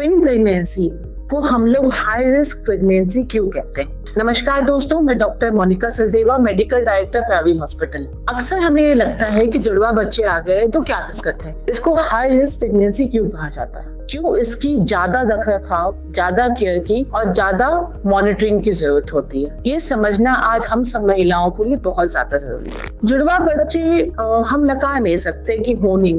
Twin pregnancy को हम लोग हाई रिस्क प्रेगनेंसी क्यों कहते हैं? नमस्कार दोस्तों, मैं doctor Monika Sachdeva, medical director private hospital. अक्सर हमें ये लगता है कि जुड़वा बच्चे आ गए तो क्या दिक्कत है। इसको हाई रिस्क प्रेगनेंसी क्यों कहा जाता है? क्यों इसकी ज्यादा रखरखाव, ज्यादा केयर की और ज्यादा मॉनिटरिंग की जरूरत होती है? ये समझना आज हम सब महिलाओं के लिए बहुत ज्यादा जरूरी है। जुड़वा बच्चे हम नकार नहीं सकते कि होंगे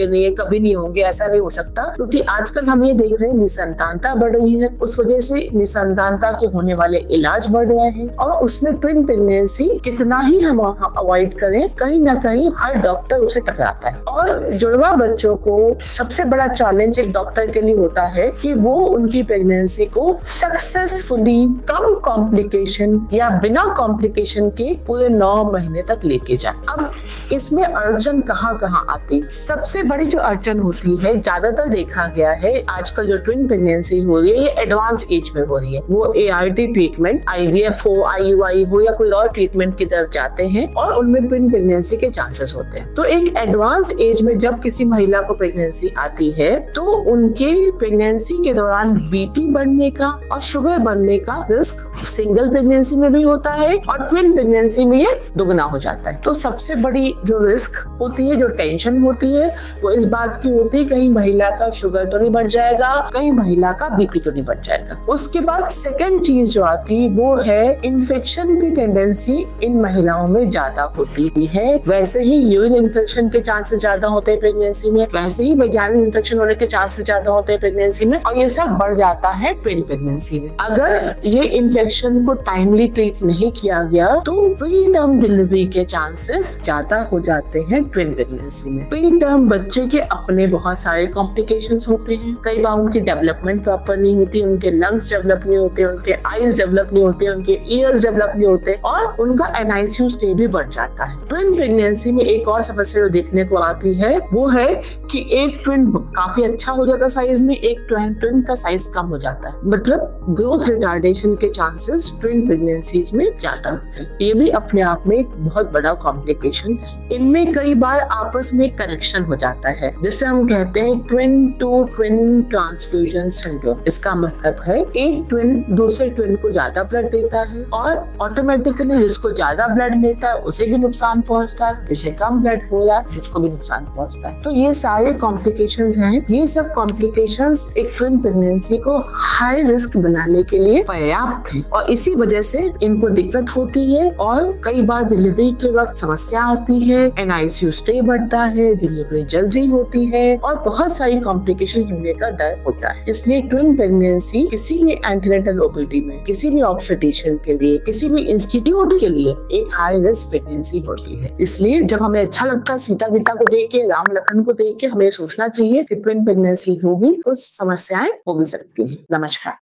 नहीं, कभी नहीं होंगे, ऐसा नहीं हो सकता, क्योंकि आजकल हम ये देख रहे हैं निसंतानता बढ़ रही है। उस वजह से निसंतानता से होने वाले इलाज बढ़ रहे हैं और उसमें ट्विन प्रेगनेंसी कितना ही हम अवॉइड करें, कहीं ना कहीं हर डॉक्टर उसे टकराता है। और जुड़वा बच्चों को सबसे बड़ा चैलेंज एक डॉक्टर के लिए होता है कि वो उनकी प्रेगनेंसी को सक्सेसफुली कम कॉम्प्लिकेशन या बिना कॉम्प्लिकेशन के पूरे 9 महीने तक लेके जाए। अब इसमें अड़चन कहाँ आती है? सबसे बड़ी जो अड़चन होती है, ज्यादातर देखा गया है आजकल जो ट्विन प्रेगनेंसी हो रही है ये एडवांस एज में हो रही है। वो ART ट्रीटमेंट, IVF हो, IUI हो या कोई और ट्रीटमेंट की तरफ जाते हैं और उनमें ट्विन प्रेगनेंसी के चांसेस होते हैं। तो एक एडवांस एज में जब किसी महिला को प्रेगनेंसी आती है तो उनके प्रेगनेंसी के दौरान BP बढ़ने का और शुगर बढ़ने का रिस्क सिंगल प्रेगनेंसी में भी होता है और ट्विन प्रेगनेंसी में ये दुगना हो जाता है। तो सबसे बड़ी जो रिस्क होती है, जो टेंशन होती है, वो इस बात की होती है कहीं महिला का शुगर तो नहीं बढ़ जाएगा, कहीं महिला का BP तो नहीं बढ़ जाएगा। उसके बाद सेकेंड चीज जो आती है वो है इन्फेक्शन की टेंडेंसी इन महिलाओं में ज्यादा होती है। वैसे ही यूरिन इन्फेक्शन के चांसेस ज्यादा होते हैं प्रेगनेंसी में, वैसे ही वेजाइनल इन्फेक्शन होने के चांसेस ज्यादा होते हैं प्रेगनेंसी में, और ये सब बढ़ जाता है ट्विन प्रेगनेंसी में। अगर ये इन्फेक्शन को टाइमली ट्रीट नहीं किया गया तो प्री टर्म डिलीवरी के चांसेस ज्यादा हो जाते हैं ट्विन प्रेगनेंसी में। प्री टर्म बच्चे के अपने बहुत सारे कॉम्प्लिकेशंस होते हैं। कई बार उनकी डेवलपमेंट प्रॉपर नहीं होती, उनके लंग्स डेवलप नहीं होते, उनके आईज डेवलप नहीं होते, उनके ईयर्स डेवलप नहीं होते और उनका NICU स्टे भी बढ़ जाता है। ट्विन प्रेगनेंसी में एक और समस्या जो देखने को आती है वो है कि एक ट्विन काफी अच्छा हो जाता है साइज में, एक ट्विन का साइज कम हो जाता है। मतलब ग्रोथ रिटार्डेशन के चांसेस ट्विन प्रेगनेंसीज में ज्यादा होते हैं। ये भी अपने आप में एक बहुत बड़ा कॉम्प्लिकेशन। इनमें कई बार आपस में कनेक्शन हो जाता है, जिसे हम कहते हैं twin to twin transfusion syndrome. इसका मतलब है एक ट्विन दूसरे ट्विन को ज्यादा ब्लड देता है और ऑटोमेटिकली जिसको ज्यादा ब्लड मिलता है उसे भी नुकसान पहुंचता है, जिसे कम ब्लड हो रहा है उसको भी नुकसान पहुंचता है। तो ये सारे कॉम्प्लिकेशंस हैं। ये सब कॉम्प्लिकेशंस एक ट्विन प्रेगनेंसी को हाई रिस्क बनाने के लिए पर्याप्त है और इसी वजह से इनको दिक्कत होती है और कई बार डिलीवरी के वक्त समस्या आती है, NICU स्टे बढ़ता है, डिलीवरी जल्दी होती है और बहुत सारी कॉम्प्लिकेशन होने का डर होता है। इसलिए ट्विन प्रेगनेंसी किसी भी एंटीनेटल OPD में, किसी भी ऑब्स्टेट्रिशियन के लिए, किसी भी इंस्टीट्यूट के लिए एक हाई रिस्क प्रेगनेंसी होती है। इसलिए जब हमें अच्छा लगता है सीता गीता को देख के, राम लखन को देख के, हमें सोचना चाहिए कि ट्विन प्रेगनेंसी होगी तो समस्याएं हो भी सकती है। नमस्कार।